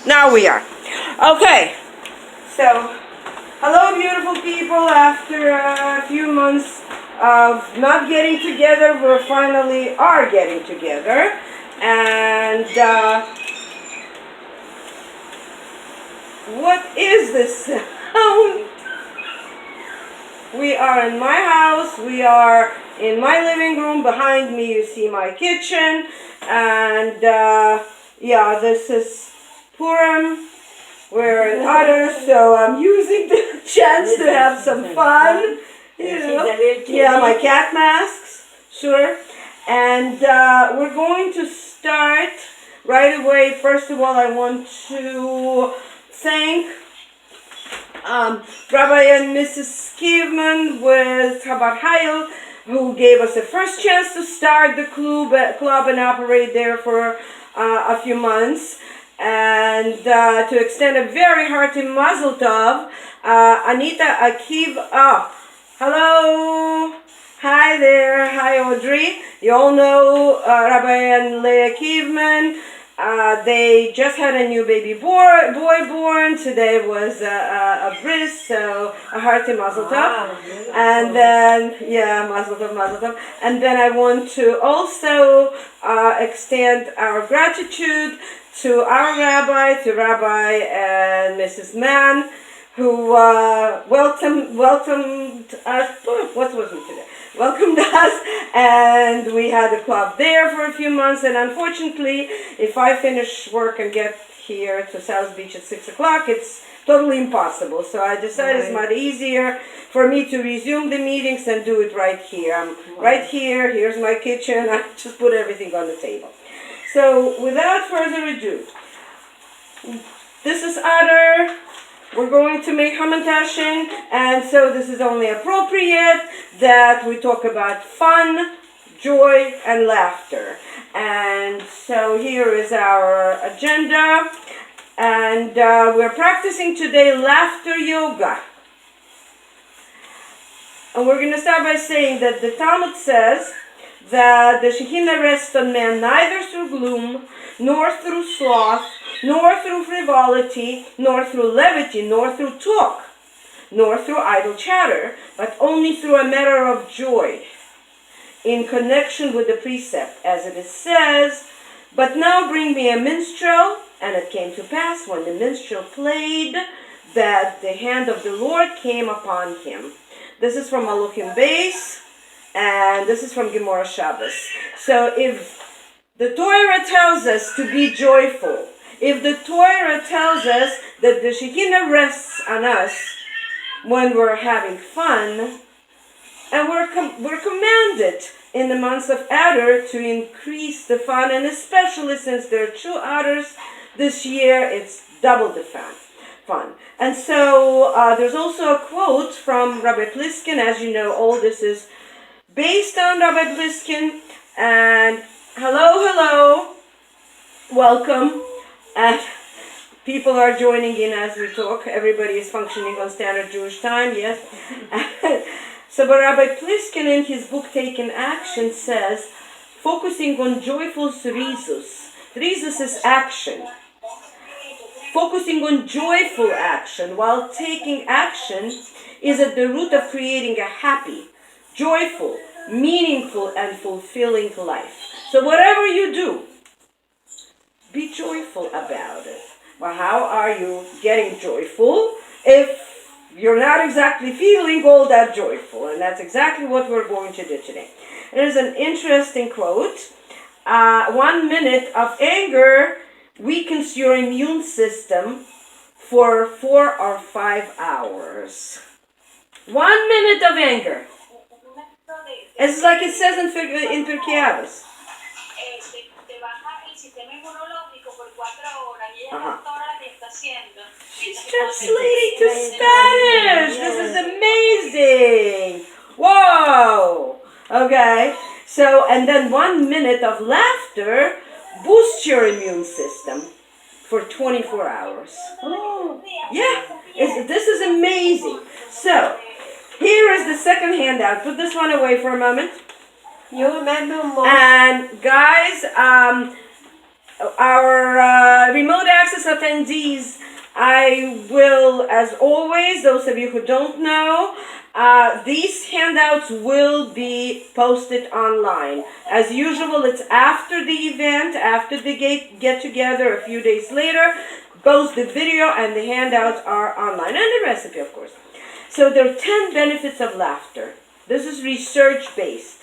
Now we are. Okay. So, hello, beautiful people. After a few months of not getting together, we finally are getting together. And what is this sound? We are in my house. We are in my living room. Behind me, you see my kitchen. And yeah, this is Purim. We're in Utter, so I'm using the chance to have some fun. You know. Yeah, my cat masks, sure. And we're going to start right away. First of all, I want to thank Rabbi and Mrs. Skivman with Chabad Hayel, who gave us the first chance to start the club and operate there for a few months. And to extend a very hearty mazel tov, Anita Akiva. Hello. Hi there. Hi, Audrey. You all know Rabbi and Leah Kievman. They just had a new boy born. Today was a bris, so a hearty mazel tov. And then, yeah, mazel tov. And then I want to also extend our gratitude to our rabbi, to Rabbi and Mrs. Mann, who welcomed us. What was it today? Welcomed us, and we had a club there for a few months. And unfortunately, if I finish work and get here to South Beach at 6 o'clock, it's totally impossible. So I decided it's much easier for me to resume the meetings and do it right here. I'm right here. Here's my kitchen. I just put everything on the table. So without further ado, this is Adar. We're going to make Hamantashen, and so this is only appropriate that we talk about fun, joy, and laughter. And so here is our agenda, and we're practicing today laughter yoga. And we're going to start by saying that the Talmud says that the Shekhinah rests on man neither through gloom, nor through sloth, nor through frivolity, nor through levity, nor through talk, nor through idle chatter, but only through a matter of joy, in connection with the precept, as it says, "But now bring me a minstrel." And it came to pass, when the minstrel played, that the hand of the Lord came upon him. This is from Malachim Beis, and this is from Gemara Shabbos. So if the Torah tells us to be joyful, if the Torah tells us that the Shekhinah rests on us when we're having fun, and we're commanded in the months of Adar to increase the fun, and especially since there are 2 Adars this year, it's double the fun. And so there's also a quote from Rabbi Pliskin. As you know, all this is based on Rabbi Pliskin. And hello, welcome. And people are joining in as we talk. Everybody is functioning on standard Jewish time, yes. So, but Rabbi Pliskin in his book Taken Action says, focusing on joyful zrizus. Zrizus is action. Focusing on joyful action while taking action is at the root of creating a happy, joyful, meaningful, and fulfilling life. So whatever you do, be joyful about it. Well, how are you getting joyful if you're not exactly feeling all that joyful? And that's exactly what we're going to do today. There's an interesting quote. 1 minute of anger weakens your immune system for 4 or 5 hours. 1 minute of anger. It's like it says in Pirkei Avos. She's translating to Spanish. This is amazing. Whoa. Okay. So, and then 1 minute of laughter boosts your immune system for 24 hours. Oh, yeah. This is amazing. So, here is the second handout. Put this one away for a moment. You remember more. And guys, our remote access attendees, I will, as always, those of you who don't know, these handouts will be posted online. As usual, it's after the event, after the get together, a few days later. Both the video and the handouts are online, and the recipe, of course. So there are 10 benefits of laughter. This is research-based.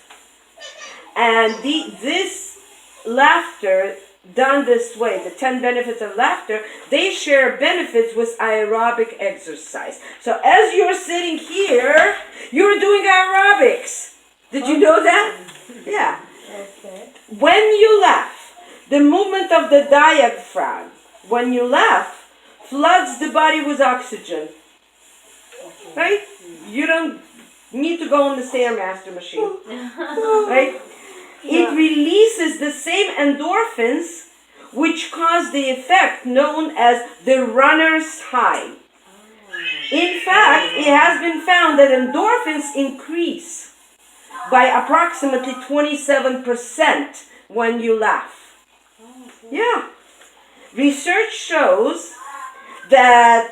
And this laughter done this way, the 10 benefits of laughter, they share benefits with aerobic exercise. So as you're sitting here, you're doing aerobics. Did you know that? Yeah. Okay. When you laugh, the movement of the diaphragm, when you laugh, floods the body with oxygen. Right? You don't need to go on the Stairmaster machine. Right? It releases the same endorphins which cause the effect known as the runner's high. In fact, it has been found that endorphins increase by approximately 27% when you laugh. Yeah. Research shows that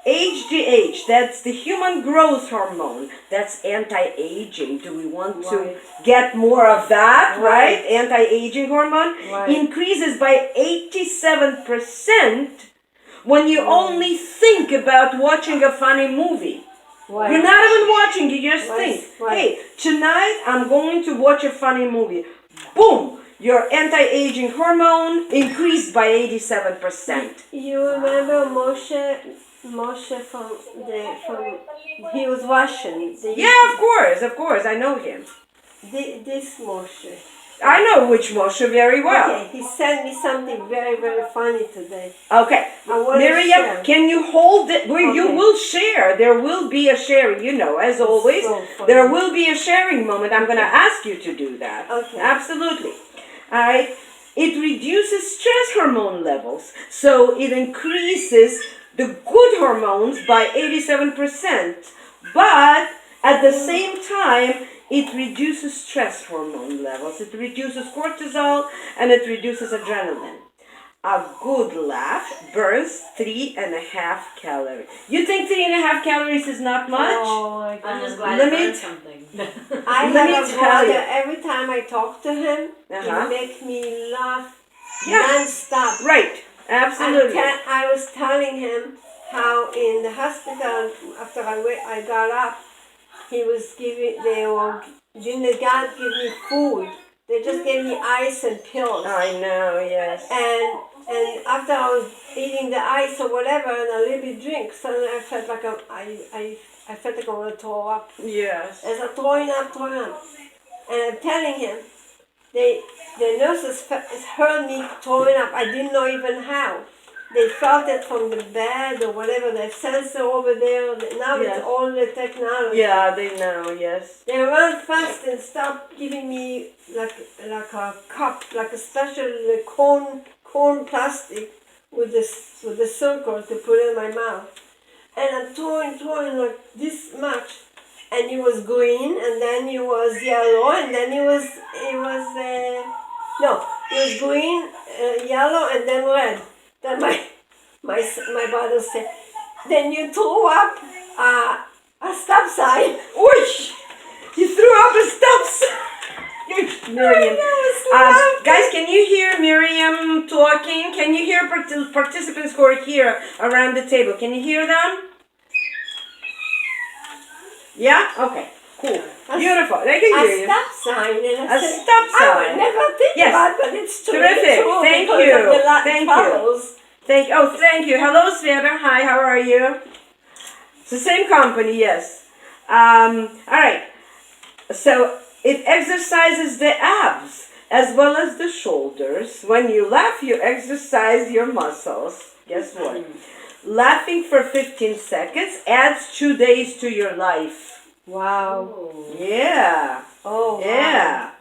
HGH, that's the human growth hormone, that's anti-aging. Do we want to get more of that, right? Anti-aging hormone increases by 87% when you only think about watching a funny movie. You're not even watching, you just think, hey, tonight I'm going to watch a funny movie. Boom! Your anti-aging hormone increased by 87%. You remember Moshe from he was Russian. Yeah, of course, I know him. This Moshe. I know which Moshe very well. Okay, he sent me something very, very funny today. Okay, I want to Miriam, share. can you hold it? You Okay. will share. There will be a sharing, as always. So funny. There will be a sharing moment. I'm going to ask you to do that. Okay. Absolutely. All right. It reduces stress hormone levels, so it increases the good hormones by 87%. But at the same time, it reduces stress hormone levels. It reduces cortisol and it reduces adrenaline. A good laugh burns 3.5 calories. You think 3.5 calories is not much? Oh my God. I'm just glad Let I me learned something. I Let me have a tell brother, you. every time I talk to him, Uh-huh. he makes me laugh Yeah. non-stop. Right. Absolutely. I was telling him how in the hospital, after I got up, he was didn't God give me food. They just gave me ice and pills. I know, yes. And after I was eating the ice or whatever and a little bit drink, suddenly I felt like I felt like I want to throw up. Yes. As I'm throwing up. And I'm telling him, the nurses heard me throwing up. I didn't know even how. They felt it from the bed or whatever, the sensor over there. Now Yes. it's all the technology. Yeah, they know, yes. They run fast and stop giving me like a cup, like a special cone plastic with the circle to put in my mouth. And I'm throwing like this much. And it was green, and then it was yellow, and then it was green, yellow, and then red. Then my brother said, then you threw up a stop sign. Whoosh! You threw up a stop sign. Miriam. Guys, can you hear Miriam talking? Can you hear participants who are here around the table? Can you hear them? Yeah? Okay. Cool. Beautiful. I can hear A you. stop sign. And I A said, stop I sign. would never think Yes. about it, but it's true. Terrific. It's true Thank because you. of the Thank you. tunnels. Thank you. Hello, Sveta. Hi, how are you? It's the same company, yes. All right. So it exercises the abs as well as the shoulders. When you laugh, you exercise your muscles. Guess what? Laughing for 15 seconds adds 2 days to your life. Wow. Yeah. Oh, wow. Yeah.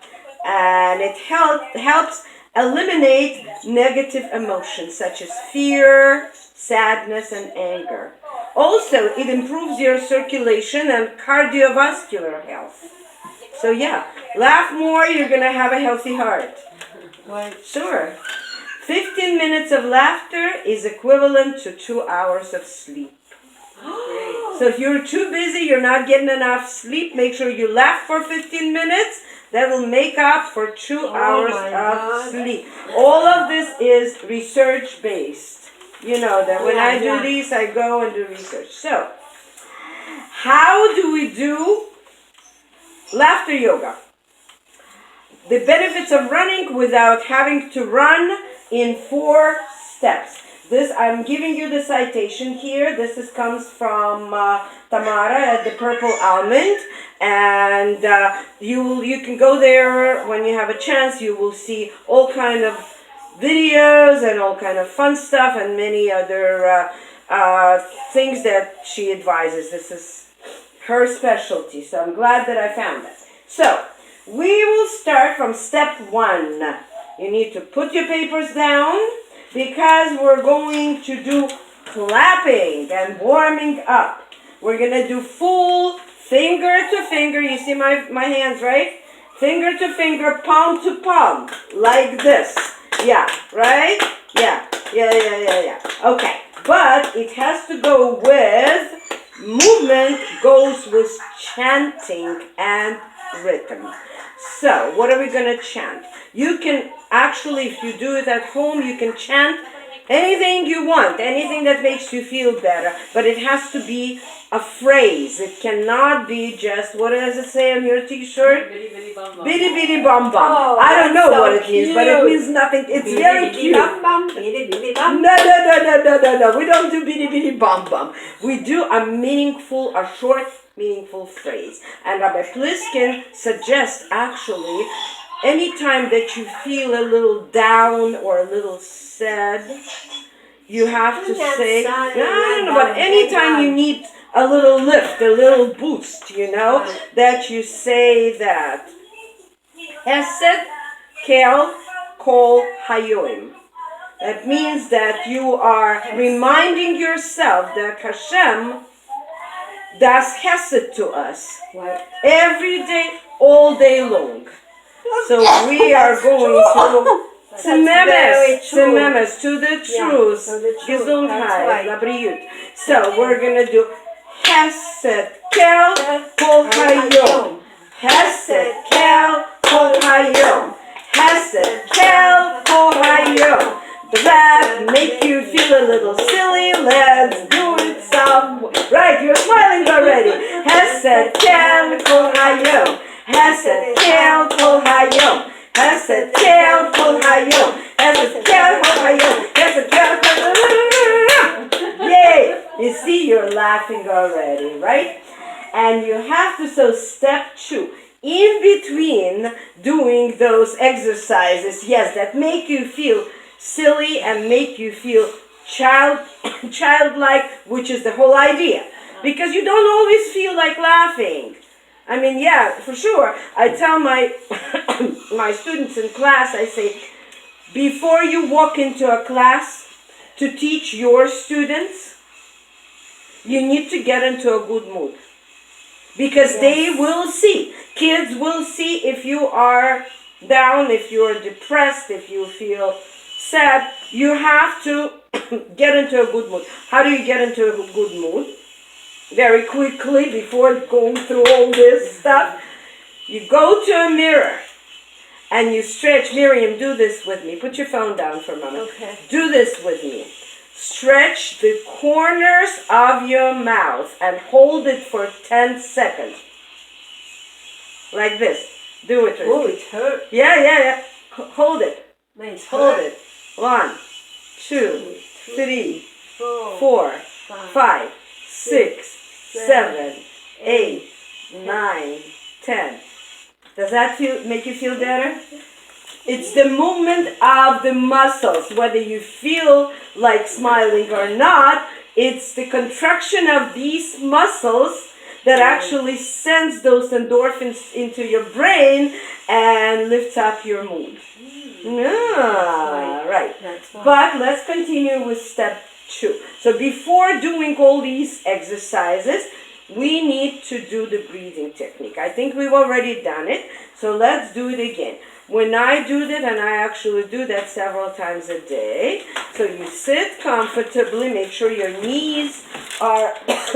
And it helps eliminate negative emotions such as fear, sadness, and anger. Also, it improves your circulation and cardiovascular health. So yeah, laugh more, you're going to have a healthy heart. Right. Sure. 15 minutes of laughter is equivalent to 2 hours of sleep. So if you're too busy, you're not getting enough sleep, make sure you laugh for 15 minutes. That will make up for 2 hours of sleep. All of this is research based. You know that when I do these, I go and do research. So, how do we do laughter yoga? The benefits of running without having to run in 4 steps. This, I'm giving you the citation here. This comes from Tamara at the Purple Almond, and you can go there when you have a chance. You will see all kind of videos and all kind of fun stuff and many other things that she advises. This is her specialty, so I'm glad that I found that. So we will start from step 1. You need to put your papers down, because we're going to do clapping and warming up. We're going to do full finger to finger. You see my hands, right? Finger to finger, palm to palm, like this. Yeah, right? Yeah. Okay, but it has to go with, movement goes with chanting and rhythm. So, what are we going to chant? You can actually, if you do it at home, you can chant anything you want, anything that makes you feel better, but it has to be a phrase. It cannot be just, what does it say on your t-shirt? Bitty bitty bum bum. Bitty bitty bum bum. Oh, I don't know that's what so it means, but it means nothing. It's Bitty very bitty cute. bum bum, bitty bitty bum. No. We don't do bitty bitty bum bum. We do a short, meaningful phrase. And Rabbi Pliskin suggests actually, anytime that you feel a little down or a little sad, you have to say, no, but anytime you need a little lift, a little boost, that you say that. Hesed kel kol hayoim. That means that you are reminding yourself that Hashem does hesed to us every day, all day long. So we are going to Tzememes, to the truth, Gesundheit, Labriut. So we're going to do Hesed kel kol hayom. Hesed kel kol hayom. Hesed kel kol hayom. Does that make you feel a little silly? Let's do it some. Right, you're smiling already. Hesed kel kol hayom. Hesed kel kol hayom. Hesed kel kol hayom. Hesed kel kol hayom. Hesed kel kol hayom. Yay! You see, you're laughing already, right? And you have to, so step 2. In between doing those exercises, yes, that make you feel silly and make you feel childlike, which is the whole idea. Because you don't always feel like laughing. I mean, yeah, for sure. I tell my my students in class, I say, before you walk into a class to teach your students, you need to get into a good mood. Because they will see, kids will see if you are down, if you are depressed, if you feel sad. You have to get into a good mood. How do you get into a good mood? Very quickly, before going through all this stuff, you go to a mirror and you stretch. Miriam, do this with me. Put your phone down for a moment. Okay. Do this with me. Stretch the corners of your mouth and hold it for 10 seconds. Like this. Do it. Oh, it hurt. Yeah. Hold it. Nice. Hold it. 1, 2, 3, 4, 5, 6, 7, 8, 9, 10. Does that make you feel better? It's the movement of the muscles, whether you feel like smiling or not. It's the contraction of these muscles that actually sends those endorphins into your brain and lifts up your mood. Right. But let's continue with step 2. So before doing all these exercises, we need to do the breathing technique. I think we've already done it, so let's do it again. when I do that, and I actually do that several times a day, so you sit comfortably, make sure your knees are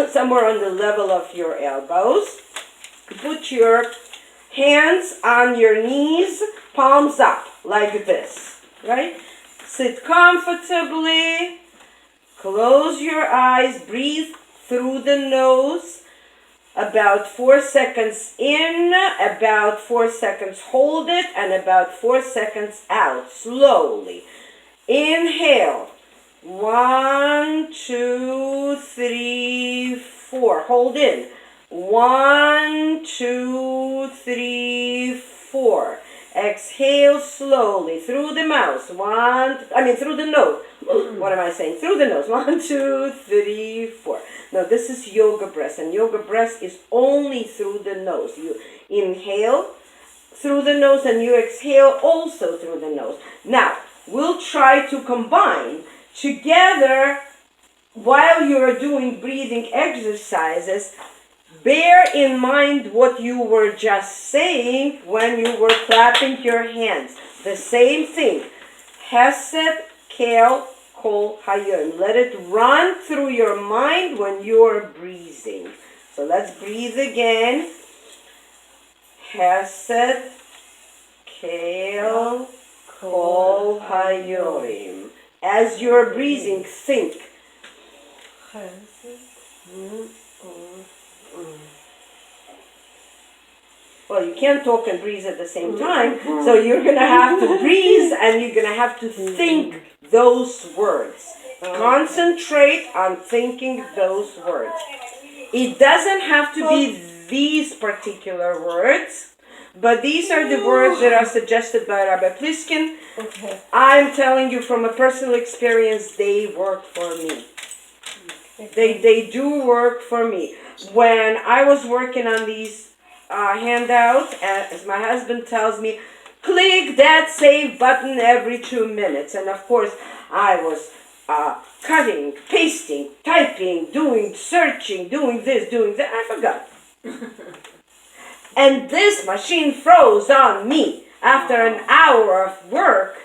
somewhere on the level of your elbows. Put your hands on your knees, palms up, like this, right? Sit comfortably, close your eyes, breathe through the nose, about 4 seconds in, about 4 seconds hold it, and about 4 seconds out, slowly. Inhale, 1, 2, 3, 4, hold in, 1, 2, 3, 4. Exhale slowly through the mouth. Through the nose. What am I saying? Through the nose. 1, 2, 3, 4. Now this is yoga breath, and yoga breath is only through the nose. You inhale through the nose and you exhale also through the nose. Now we'll try to combine together while you're doing breathing exercises. Bear in mind what you were just saying when you were clapping your hands. The same thing. Hesed, Kel, Kol, Hayom. Let it run through your mind when you're breathing. So let's breathe again. Hesed, Kel, Kol, Hayom. As you're breathing, think. Well, you can't talk and breathe at the same time, so you're going to have to breathe and you're going to have to think those words. Concentrate on thinking those words. It doesn't have to be these particular words, but these are the words that are suggested by Rabbi Pliskin. Okay. I'm telling you from a personal experience, they work for me. They do work for me. When I was working on these handouts, as my husband tells me, click that save button every 2 minutes. And of course, I was cutting, pasting, typing, searching, doing this, doing that. I forgot. And this machine froze on me. After an hour of work,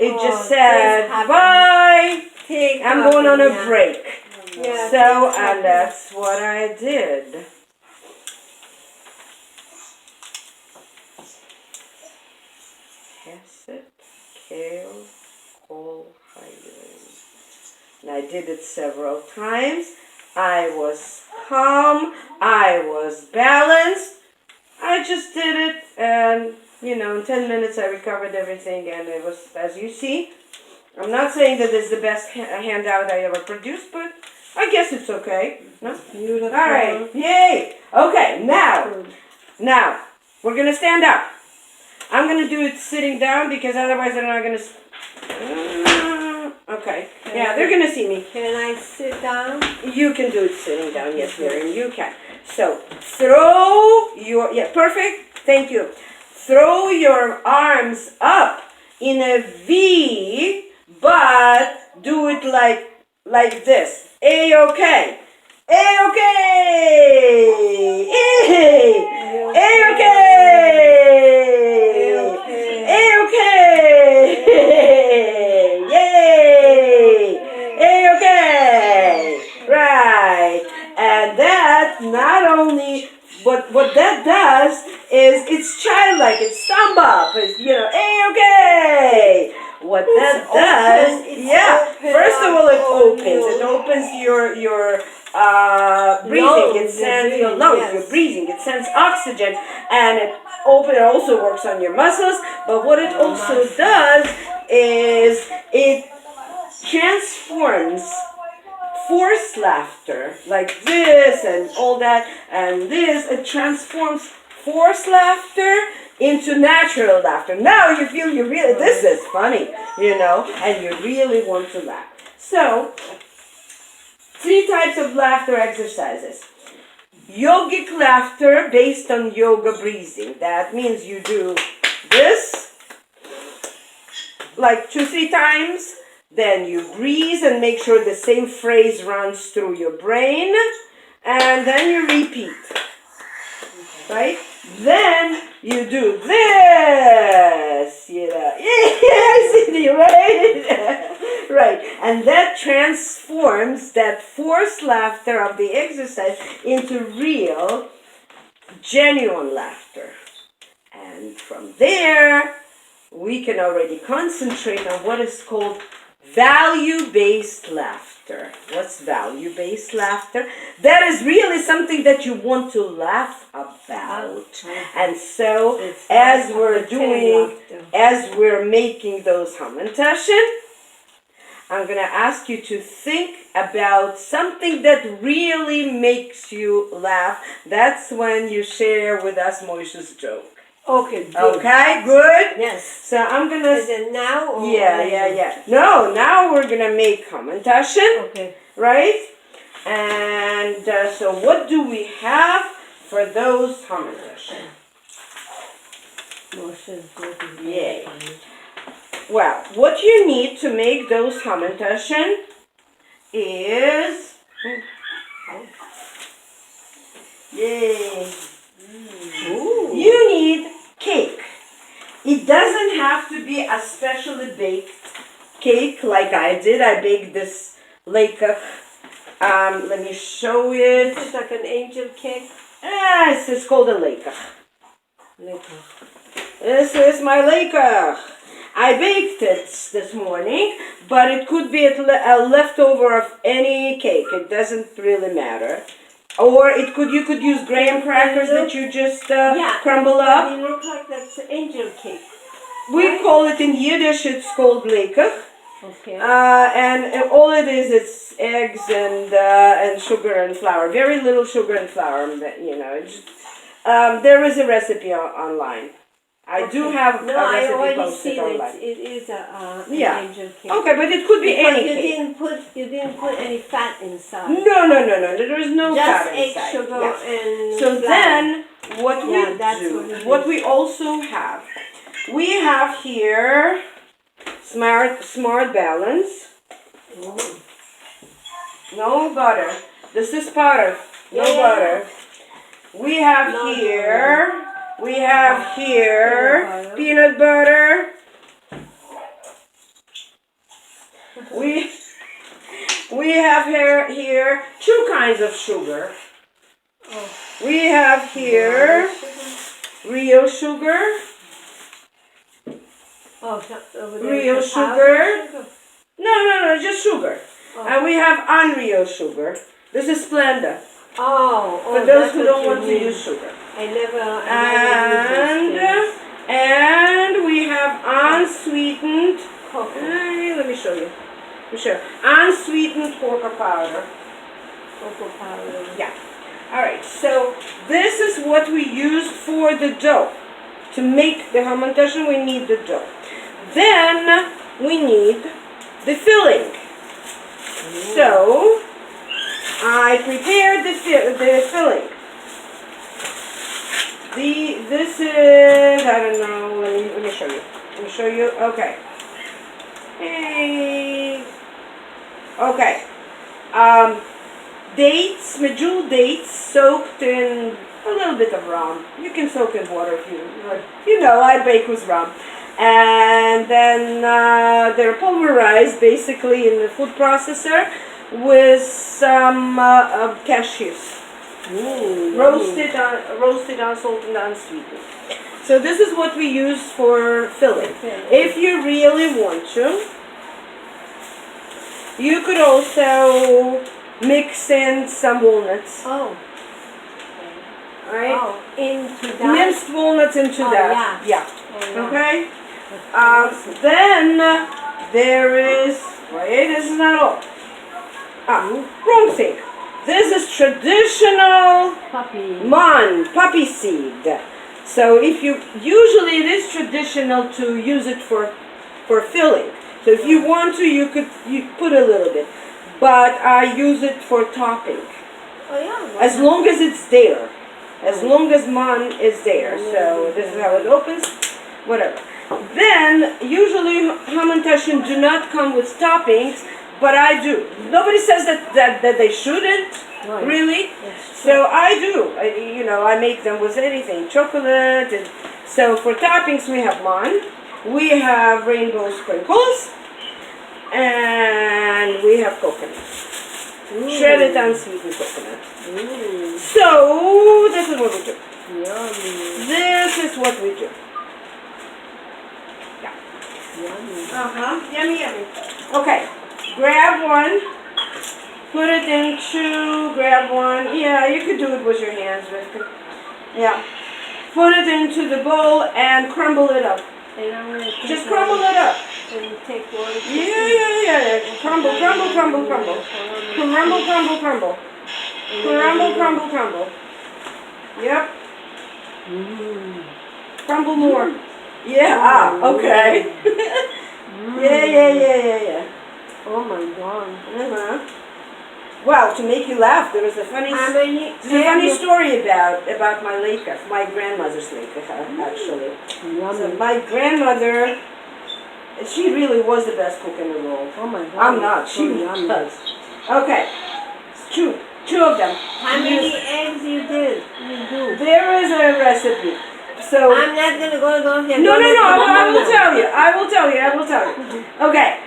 it just said, bye, I'm going on a break. Yeah, So, and that's what I did. Hesed, Kel, Kol, Hayom. And I did it several times. I was calm. I was balanced. I just did it, and in 10 minutes I recovered everything, and it was, as you see, I'm not saying that it's the best handout I ever produced, but I guess it's okay. No? Beautiful. All right. Yay. Okay. Now we're gonna stand up. I'm gonna do it sitting down because otherwise they're not gonna. Okay. Yeah, they're gonna see me. Can I sit down? You can do it sitting down. Yes, Miriam, you can. So throw your perfect. Thank you. Throw your arms up in a V, but do it like this. A-okay. A-okay. A-okay. A-okay. Yay. A-okay. Right. And that not only, what that does is it's childlike, it's thumb up, it's, A-okay. What that does, first of all, it opens your breathing, it sends your lungs, your breathing, it sends oxygen, and it also works on your muscles, but what it also does is it transforms forced laughter, like this and all that, and this, it transforms forced laughter into natural laughter. Now you feel this is funny, and you really want to laugh. So, 3 types of laughter exercises. Yogic laughter based on yoga breathing. That means you do this, like 2-3 times, then you breathe and make sure the same phrase runs through your brain, and then you repeat, right? Then you do this, you know. Yeah, Cindy, right? Right. And that transforms that forced laughter of the exercise into real, genuine laughter. And from there, we can already concentrate on what is called value-based laughter. What's value-based laughter? That is really something that you want to laugh about. And so, as we're making those Hamantaschen, I'm going to ask you to think about something that really makes you laugh. That's when you share with us Moshe's joke. Okay, good. Okay, good? Yes. So I'm going to... Is it now or Yeah. No, now we're going to make Hamantaschen, Okay. right? And so what do we have for those Hamantaschen? Moshe's book is Yay. Well, what you need to make those Hamantaschen is... Yay. Ooh. You need cake. It doesn't have to be a specially baked cake like I did. I baked this leikach. Let me show it. It's like an angel cake. It's called a leikach. Later. This is my leikach. I baked it this morning, but it could be a leftover of any cake. It doesn't really matter. Or you could use graham crackers that you just crumble up. It looks like that's angel cake. We call it in Yiddish, it's called leikach. Okay. And all it is, it's eggs and sugar and flour. Very little sugar and flour, you know. There is a recipe online. I do have a recipe posted online. It is an Yeah. angel cake. Okay, but it could be But any you cake. didn't put any fat inside. No. There is no Just fat egg, inside. sugar, Yeah. and So flour. then, what Yeah, we that's do, what it what is. we also have, we have here Smart Balance. Ooh. No butter. This is powder. No Yeah. butter. We have No here. We have here Peanut butter. peanut butter. We have here two kinds of sugar. Oh. We have here real sugar. Oh, over there Real is the powdered sugar. No, just sugar. Oh. And we have unreal sugar. This is Splenda. Oh, For those that's who what don't you want to mean. use sugar. I never used those And we have unsweetened. things. Cocoa. Let me show you. Unsweetened cocoa powder. Cocoa powder. Yeah. All right. So this is what we use for the dough. To make the Hamantaschen, we need the dough. Then we need the filling. So I prepared the filling. This is, I don't know, let me show you. Let me show you. Okay. Hey. Okay. Dates, medjool dates soaked in a little bit of rum. You can soak in water if you know, I bake with rum. And then they're pulverized basically in the food processor with some cashews. Roasted, unsalted, unsweetened. So this is what we use for filling. If you really want to, you could also mix in some walnuts. Oh. Right? Oh, into that. Minced walnuts into that. Yeah. Oh, yeah. Okay? Then there is, wait, this is not all. Wrong thing. This is traditional poppy seed. So usually it is traditional to use it for filling. So if you want to, you put a little bit. But I use it for topping. Oh, yeah. As long as it's there. As long as man is there. So this is how it opens. Whatever. Then, usually Hamantaschen do not come with toppings, but I do. Nobody says that they shouldn't. Right. Really? That's true. So I do. I make them with anything, chocolate. And so for toppings, we have mine. We have rainbow sprinkles, and we have coconut, shredded unsweetened coconut. Ooh, So this is what we do. yummy, This is what we do. yummy. Yummy, yummy. Okay, grab one. Put it into. Grab one. Yeah, you could do it with your hands, Rivka. Yeah. Put it into the bowl and crumble it up. And I'm gonna take Just crumble it up. And take one. Yeah. Crumble. Crumble, crumble, crumble. Crumble, crumble, crumble. Crumble, crumble, crumble. Yep. Crumble more. Yeah, okay. Yeah. Oh my God. Uh-huh. Wow, to make you laugh, there was a funny How many? story about my leikach, my grandmother's leikach, actually. So Yummy. my grandmother, she really was the best cook in the world. Oh my God. I'm not. So She yummy. was. Okay, two of them. How many eggs you do? There is a recipe. So I'm not gonna go down here. no. I will tell you. I will tell you. Okay.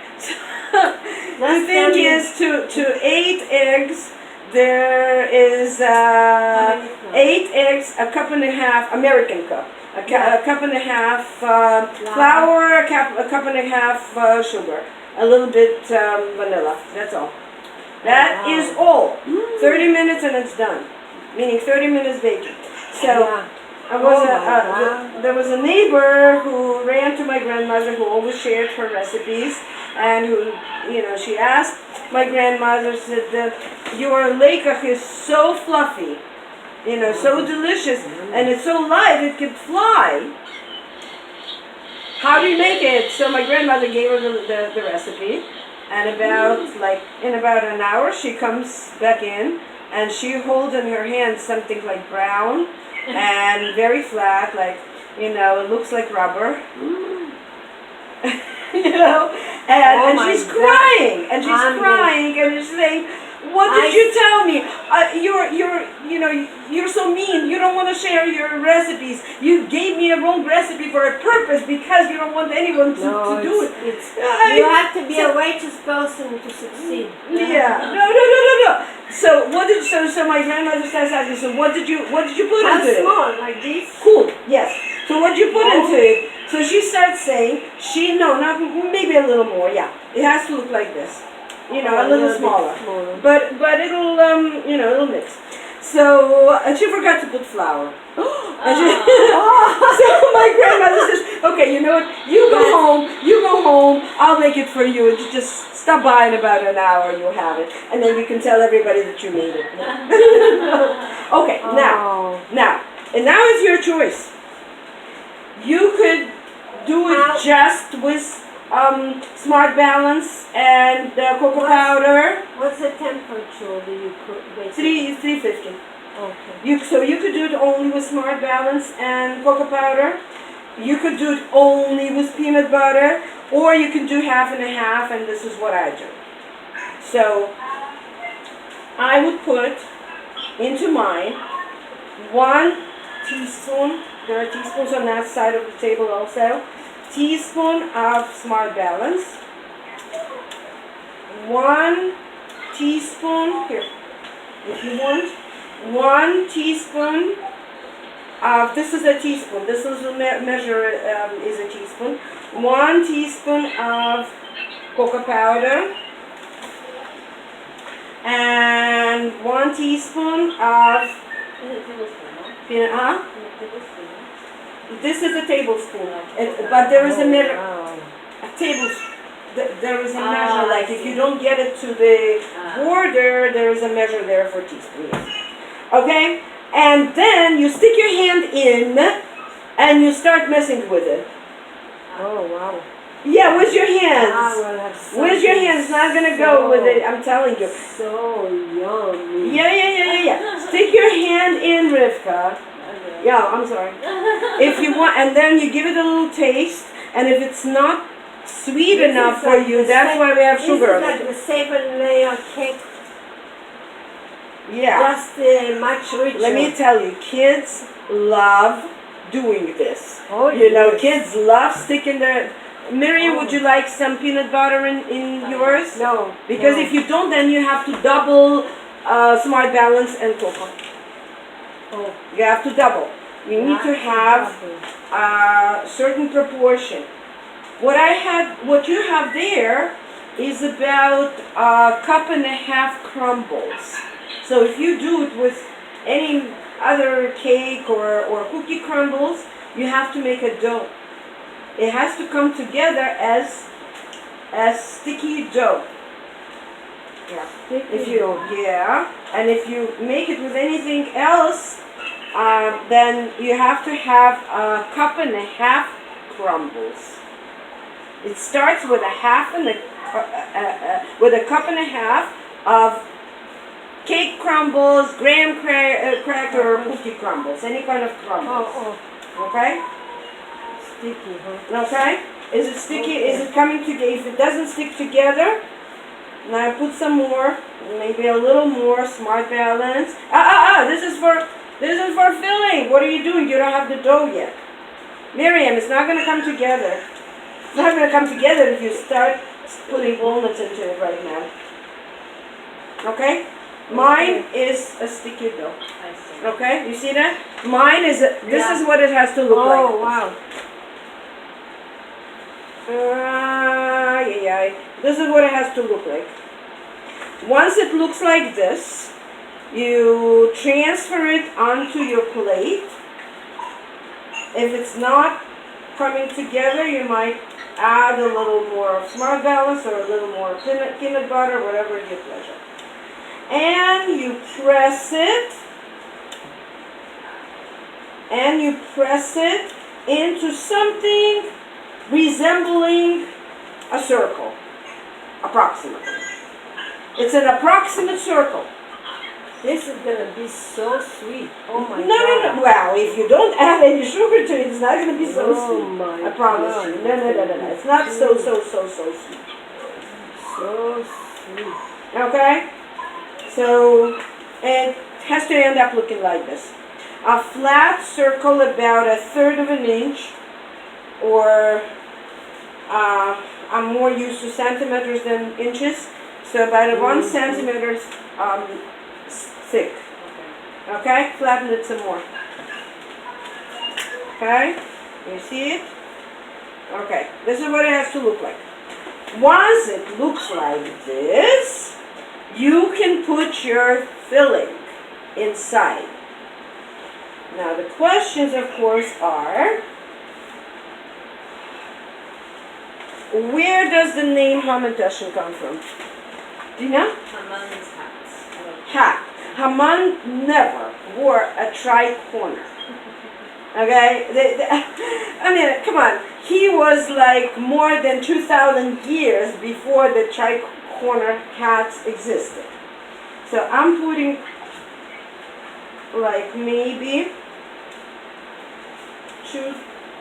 The thing is, to 8 eggs, there is 8 eggs, a cup and a half, American cup, a cup and a half flour, a cup and a half sugar, a little bit vanilla. That's all. That is all. 30 minutes and it's done. Meaning 30 minutes baking. So. There was a neighbor who ran to my grandmother, who always shared her recipes, and who, she asked my grandmother, said that your leikach is so fluffy, so delicious, and it's so light it could fly. How do you make it? So my grandmother gave her the recipe, and in about an hour she comes back in, and she holds in her hand something like brown and very flat, it looks like rubber. And she's crying, and she's saying, "What did you tell me? You're so mean. You don't want to share your recipes. You gave me a wrong recipe for a purpose because you don't want anyone to do it." You have to be a righteous person to succeed. Yeah. No. So my grandmother starts asking, so what did you put How into it? small, like this? Cool. Yes. So what did you put into it? So she starts saying, maybe a little more. Yeah. It has to look like this. A little smaller. But it'll it'll mix. So and she forgot to put flour. So my grandmother says, "Okay, you know what? You go home. I'll make it for you. And just stop by in about an hour. You'll have it, and then you can tell everybody that you made it." Okay, now it's your choice. You could do it just with Smart Balance and cocoa powder. What's the temperature that you put? 350. Okay. So you could do it only with Smart Balance and cocoa powder. You could do it only with peanut butter, or you can do half and a half, and this is what I do. So I would put into mine 1 teaspoon, there are teaspoons on that side of the table also, teaspoon of Smart Balance, 1 teaspoon, here, if you want, 1 teaspoon of, this is a teaspoon, this is a measure is a teaspoon, 1 teaspoon of cocoa powder, and 1 teaspoon of peanut, this is a tablespoon, but there is a measure, there is a measure, like if you don't get it to the border, there is a measure there for teaspoon. Okay? And then you stick your hand in and you start messing with it. Oh, wow. Yeah, with your hands. With your hands. It's not going to go with it, I'm telling you. So yummy. Yeah. Stick your hand in, Rivka. Yeah, I'm sorry. If you want, and then you give it a little taste, and if it's not sweet enough for you, that's why we have sugar. This is like the 7-layer cake. Yeah. just much richer. Let me tell you, kids love doing this. Oh, You know, yes. kids love sticking their. Miriam, would Oh. you like some peanut butter in yours? No. Because no. if you don't, then you have to double Smart Balance and cocoa. Oh. You have to double. You need to have a certain proportion. What you have there is about a cup and a half crumbles. So if you do it with any other cake or cookie crumbles, you have to make a dough. It has to come together as sticky dough. Yeah. If you and if you make it with anything else, then you have to have a cup and a half crumbles. It starts with a half and with a cup and a half of cake crumbles, graham cracker, or cookie crumbles, any kind of crumbles. Okay? Sticky, huh? Okay? Is it sticky? Is it coming together? If it doesn't stick together, now put some more, maybe a little more Smart Balance. This is for filling. What are you doing? You don't have the dough yet. Miriam, it's not going to come together. It's not going to come together if you start putting walnuts into it right now. Okay? Mine is a sticky dough. I see. Okay? You see that? Mine is, this is what it has to look like. Oh, wow. This is what it has to look like. Once it looks like this, you transfer it onto your plate. If it's not coming together, you might add a little more Smart Balance or a little more peanut butter, whatever your pleasure. And you press it. And you press it into something resembling a circle, approximately. It's an approximate circle. This is gonna be so sweet. Oh my No. God. Well, if you don't add any sugar to it, it's not going to be so Oh sweet. my I promise God. you. No. It's not so sweet. So sweet. Okay? So, it has to end up looking like this. A flat circle about 1/3 of an inch, or I'm more used to centimeters than inches, so about 1 centimeter thick. Okay, flatten it some more. Okay, you see it? Okay, this is what it has to look like. Once it looks like this, you can put your filling inside. Now the questions, of course, are, where does the name Hamantaschen come from? Do you know? Haman's hats. Hat. Haman never wore a tri-corner. Okay? I mean, come on. He was like more than 2,000 years before the tri-corner hats existed. So I'm putting like maybe 2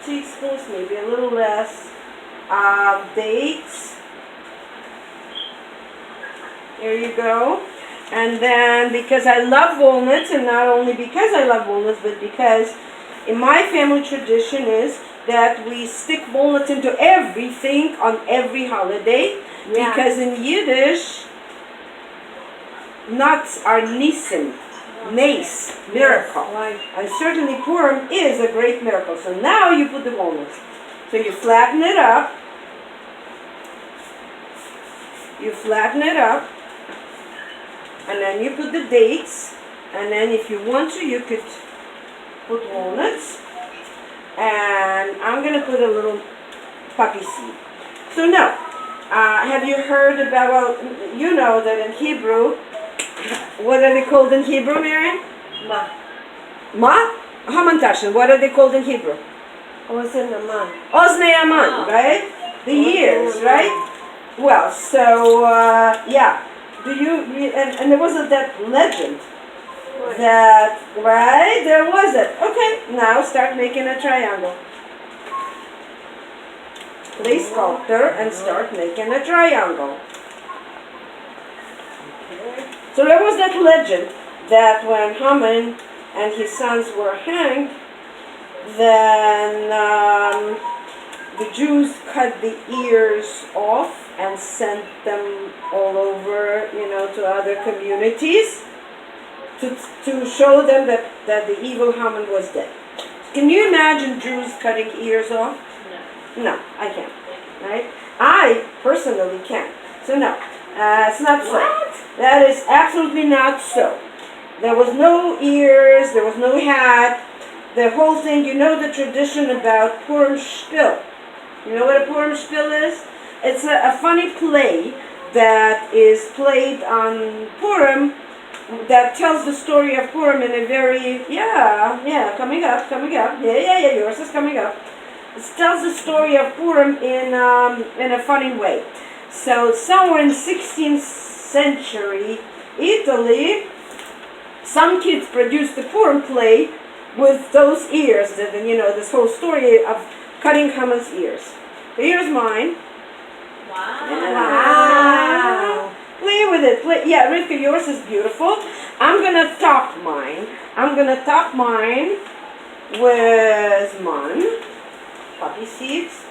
teaspoons, maybe a little less, of dates. Here you go. And then, because I love walnuts, and not only because I love walnuts, but because in my family tradition is that we stick walnuts into everything on every holiday. Yeah. Because in Yiddish, nuts are nisim, nace, miracle. Right. And certainly Purim is a great miracle. So now you put the walnuts. So you flatten it up. You flatten it up. And then you put the dates. And then if you want to, you could put walnuts. And I'm going to put a little poppy seed. So now, have you heard about, well, you know that in Hebrew, what are they called in Hebrew, Miriam? Ma. Ma? Hamantaschen. What are they called in Hebrew? Ozen Aman. Oznei Aman, Oh. right? The years, Aman. right? Well, so, yeah. And there wasn't that legend that, right? There was it. Okay, now start making a triangle. Play sculptor and start making a triangle. So there was that legend that when Haman and his sons were hanged, then the Jews cut the ears off and sent them all over, to other communities to show them that the evil Haman was dead. Can you imagine Jews cutting ears off? No, I can't. Right? I personally can't. So no, it's not so. That is absolutely not so. There was no ears, there was no hat. The whole thing, the tradition about Purim Shpil. You know what a Purim Shpil is? It's a funny play that is played on Purim that tells the story of Purim in a very, coming up, yours is coming up. It tells the story of Purim in a funny way. So somewhere in 16th century Italy, some kids produced a Purim play with those ears, this whole story of cutting Haman's ears. Here's mine. Wow. Play with it. Yeah, Rivka, yours is beautiful. I'm going to top mine. With poppy seeds.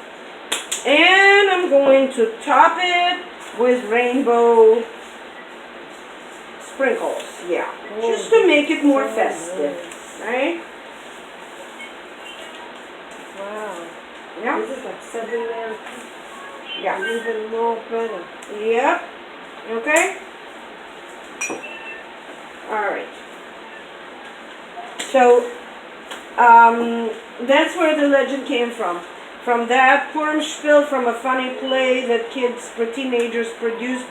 And I'm going to top it with rainbow sprinkles. Yeah. Just to make it more festive. Right? Wow. Yeah. This is like 7 layers. Yeah. Even more better. Yep. Okay? Alright. So, that's where the legend came from. From that Purim Shpil, from a funny play that Jewish teenagers produced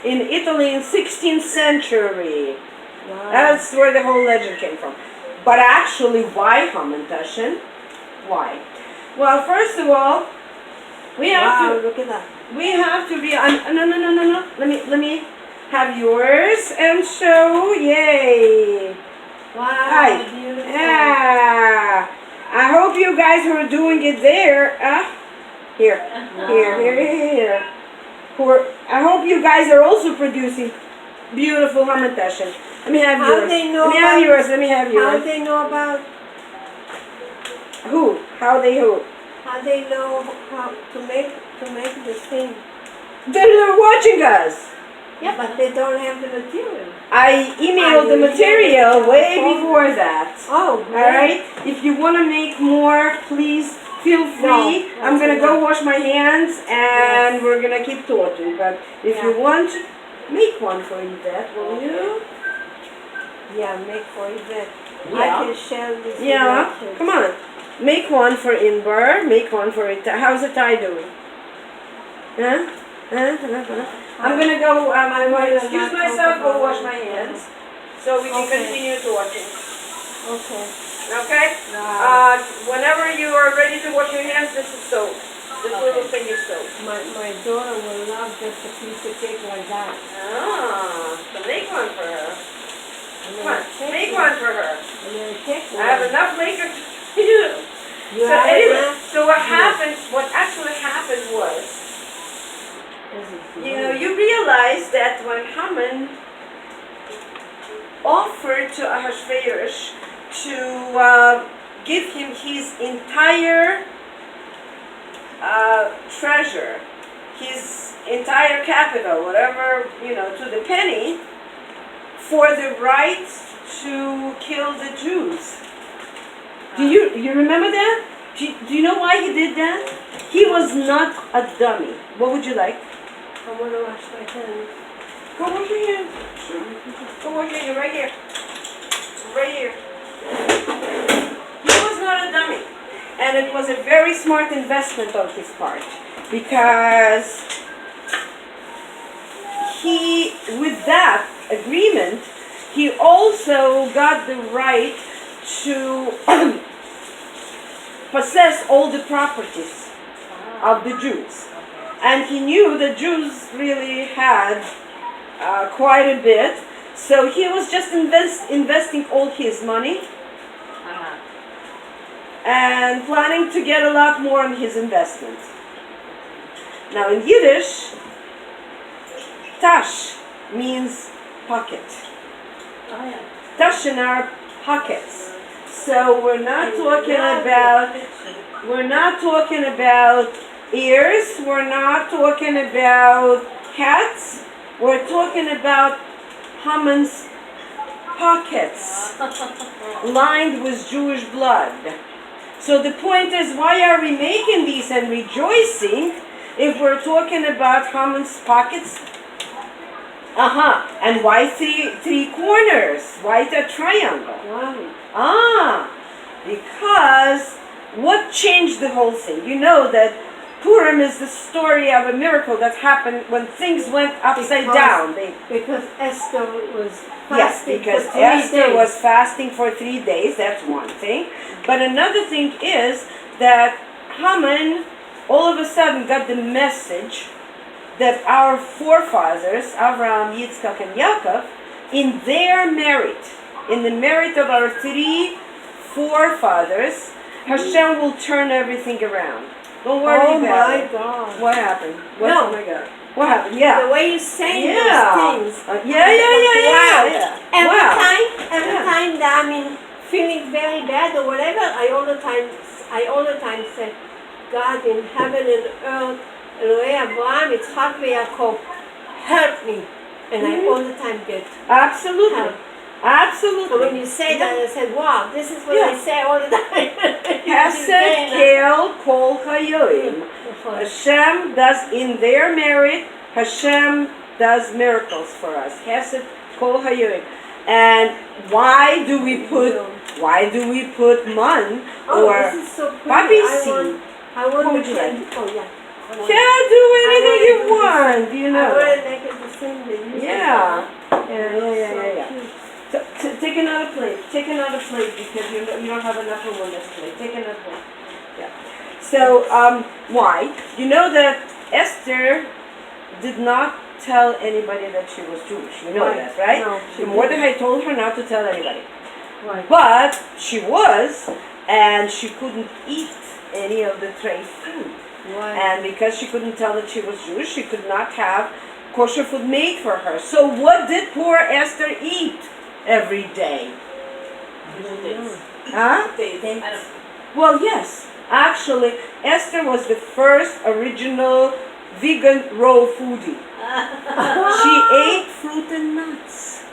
in Italy in 16th century. Wow. That's where the whole legend came from. But actually, why Haman Tashin? Why? Well, first of all, we have look at that. We have to be. No. Let me have yours and show. Yay! Wow. Hi. Beautiful. Yeah. I hope you guys are doing it there. Here. I hope you guys are also producing beautiful Haman Tashin. Let me have yours. Let me have yours. How they know about? Who? How they know how to make this thing? They're watching us. Yeah, but they don't have the material. I emailed the material way before that. Oh, great. Alright? If you want to make more, please feel free. I'm going to go wash my hands and we're going to keep talking. But if you want, make one for Yvette, will you? Yeah, make for Yvette. Yeah. I can share this. Yeah, come on. Make one for Inbar. Make one for Itai. How's Itai doing? Huh? I'm gonna go. I want to excuse myself. Go wash my hands, so we can continue talking. Okay. Okay. Whenever you are ready to wash your hands, this is soap. This little thing is soap. My daughter will love just a piece of cake like that. So make one for her. Come on, make Cake. one for her. And then cake. I have enough makeup for you. You So have anyway, enough? so what happened? What actually happened was, you realize that when Haman offered to Ahasuerus to give him his entire treasure, his entire capital, whatever, to the penny, for the right to kill the Jews. Do you remember that? Do you know why he did that? He was not a dummy. What would you like? I want to wash my hands. Go wash your hands. Go wash your hands. Right here. Right here. He was not a dummy. And it was a very smart investment on his part. Because with that agreement, he also got the right to possess all the properties of the Jews. And he knew the Jews really had quite a bit, so he was just investing all his money and planning to get a lot more on his investment. Now in Yiddish, tash means pocket. Tush in our pockets. So we're not talking about ears, we're not talking about hats, we're talking about Haman's pockets lined with Jewish blood. So the point is, why are we making these and rejoicing if we're talking about Haman's pockets? And why three corners? Why a triangle? Wow. Because what changed the whole thing? You know that Purim is the story of a miracle that happened when things went upside down. Because Esther was Yes, fasting because for 3 Esther days. was fasting for 3 days, that's one thing. But another thing is that Haman all of a sudden got the message that our forefathers, Abraham, Yitzchak, and Yaakov, in their merit, in the merit of our 3 forefathers, Hashem will turn everything around. Don't worry Oh about my it. God. What happened? No. Oh my God. What happened? Yeah. The way you say Yeah. those things. Yeah. Every Wow. time that I'm feeling very bad or whatever, I all the time say, God in heaven and earth, Elohei Abraham, Yitzchak, Yaakov, help me. And I all the time get Absolutely. help. Absolutely. So when you say that, I said, wow, this is what I say all the time. Hesed Kel Kol Hayoim. Hashem does in their merit. Hashem does miracles for us. Hesed Kol Hayoim. And why do we put man or this is so pretty. poppy I seed? want What would the you candy. like? Oh yeah. Yeah, do anything you want. Do you I know? want to make it the same that you Yeah. Yeah. So, take another plate. Take another plate because you don't have enough room on this plate. Take another plate. Yeah. So why? You know that Esther did not tell anybody that she was Jewish. You know that, right? No, she Mordechai told her not to tell anybody. Right. But she was, and she couldn't eat any of the tray food. Right. And because she couldn't tell that she was Jewish, she could not have kosher food made for her. So what did poor Esther eat every day? Huh? Well, yes. Actually, Esther was the first original vegan raw foodie. She ate fruit and nuts.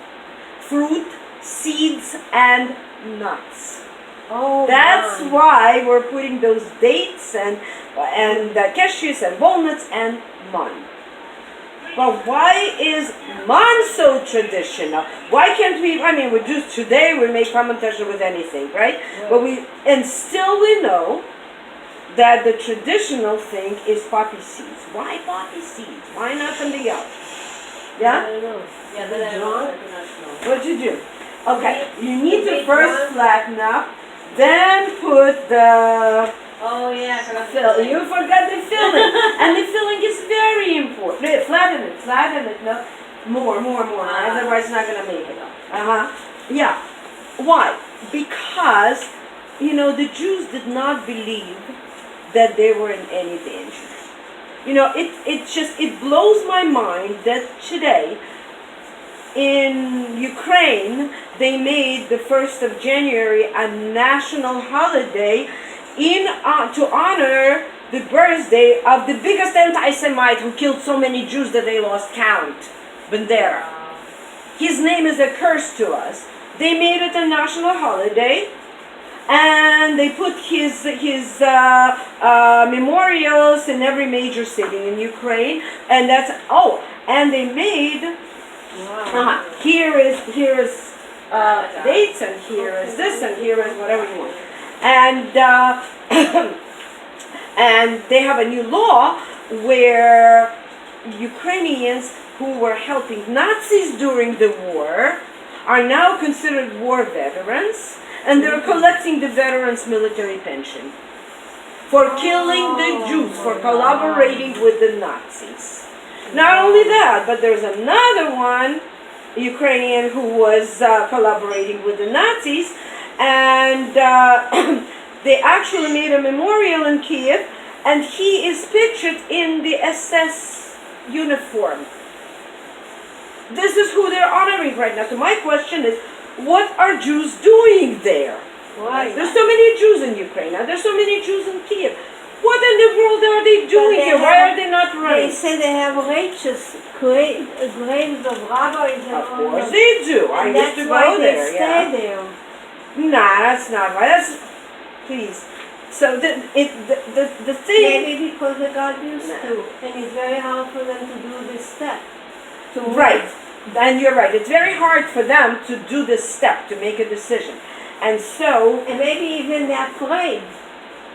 Fruit, seeds, and nuts. Oh, That's my. why we're putting those dates and cashews and walnuts and man. But why is man so traditional? Why can't we? I mean, we do today. We make fermentation with anything, right? But still we know that the traditional thing is poppy seeds. Why poppy seeds? Why not something else? I Yeah. don't know. Yeah, but I don't know. What'd you do? Okay, you need to first flatten up, then put the Oh yeah, I forgot to fill. You forgot the filling, and the filling is very important. Flatten it. No, more. Otherwise, it's not gonna make it. Yeah. Why? Because the Jews did not believe that they were in any danger. It blows my mind that today in Ukraine they made the 1st of January a national holiday to honor the birthday of the biggest anti-Semite who killed so many Jews that they lost count, Bandera. His name is a curse to us. They made it a national holiday, and they put his memorials in every major city in Ukraine, and and they made here is dates, and here is this, and here is whatever you want, and and they have a new law where Ukrainians who were helping Nazis during the war are now considered war veterans, and they're collecting the veterans' military pension for killing the Jews, for collaborating with the Nazis. Not only that, but there's another one, Ukrainian, who was collaborating with the Nazis, and they actually made a memorial in Kiev, and he is pictured in the SS uniform. this is who they're honoring right now. So my question is, what are Jews doing there? Why? There's so many Jews in Ukraine. Now there's so many Jews in Kiev. What in the world are they doing they here? Why have- are they not They running? say they have righteous graves of rabbis and Of all course that. they do. I And used that's to why go they there. stay Yeah. there. Nah, that's not right. That's please. So the thing. Maybe because they got used to, and it's very hard for them to do this step. To Right. And you're right. It's very hard for them to do this step, to make a decision. And so, And maybe even they're afraid.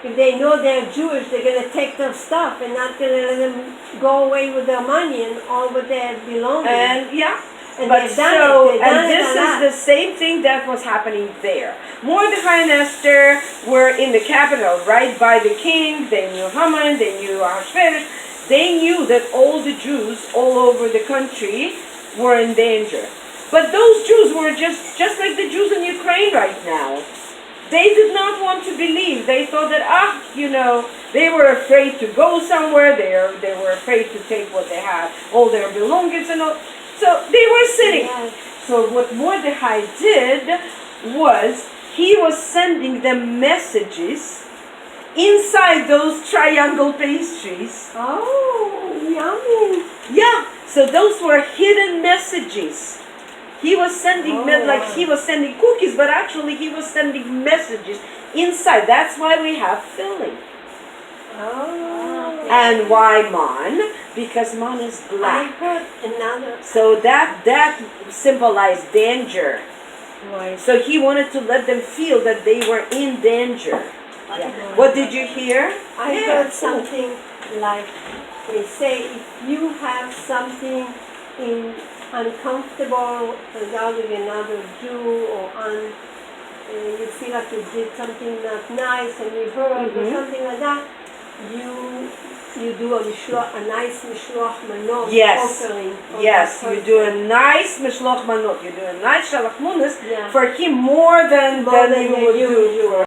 If they know they're Jewish, they're going to take their stuff and not going to let them go away with their money and all what they have belongings. and yeah. And But they've done so, it. They've done and it this a is lot. the same thing that was happening there. Mordechai and Esther were in the capital, right by the king. They knew Haman, they knew Ahasuerus. They knew that all the Jews all over the country were in danger. But those Jews were just like the Jews in Ukraine right now. They did not want to believe. They thought that, they were afraid to go somewhere. They were afraid to take what they had, all their belongings and all. So they were sitting. Yes. So what Mordechai did was he was sending them messages inside those triangle pastries. Oh, yummy. Yeah, so those were hidden messages. He was sending Oh, he was sending cookies, but actually he was sending messages inside. That's why we have filling. Oh. And why man? Because man is I black. heard another. So that symbolized danger. Right. So he wanted to let them feel that they were in danger. Yeah. What did you hear? I Yeah, heard cool. something like they say if you have something in uncomfortable regarding another Jew or you feel like you did something not nice and you heard or Mhm. something like that, you do a nice mishloach manot Yes. offering. for Yes, that you person. do a nice mishloch manot. You do a nice shalach munas Yeah. for him more than More than you you would usual. do for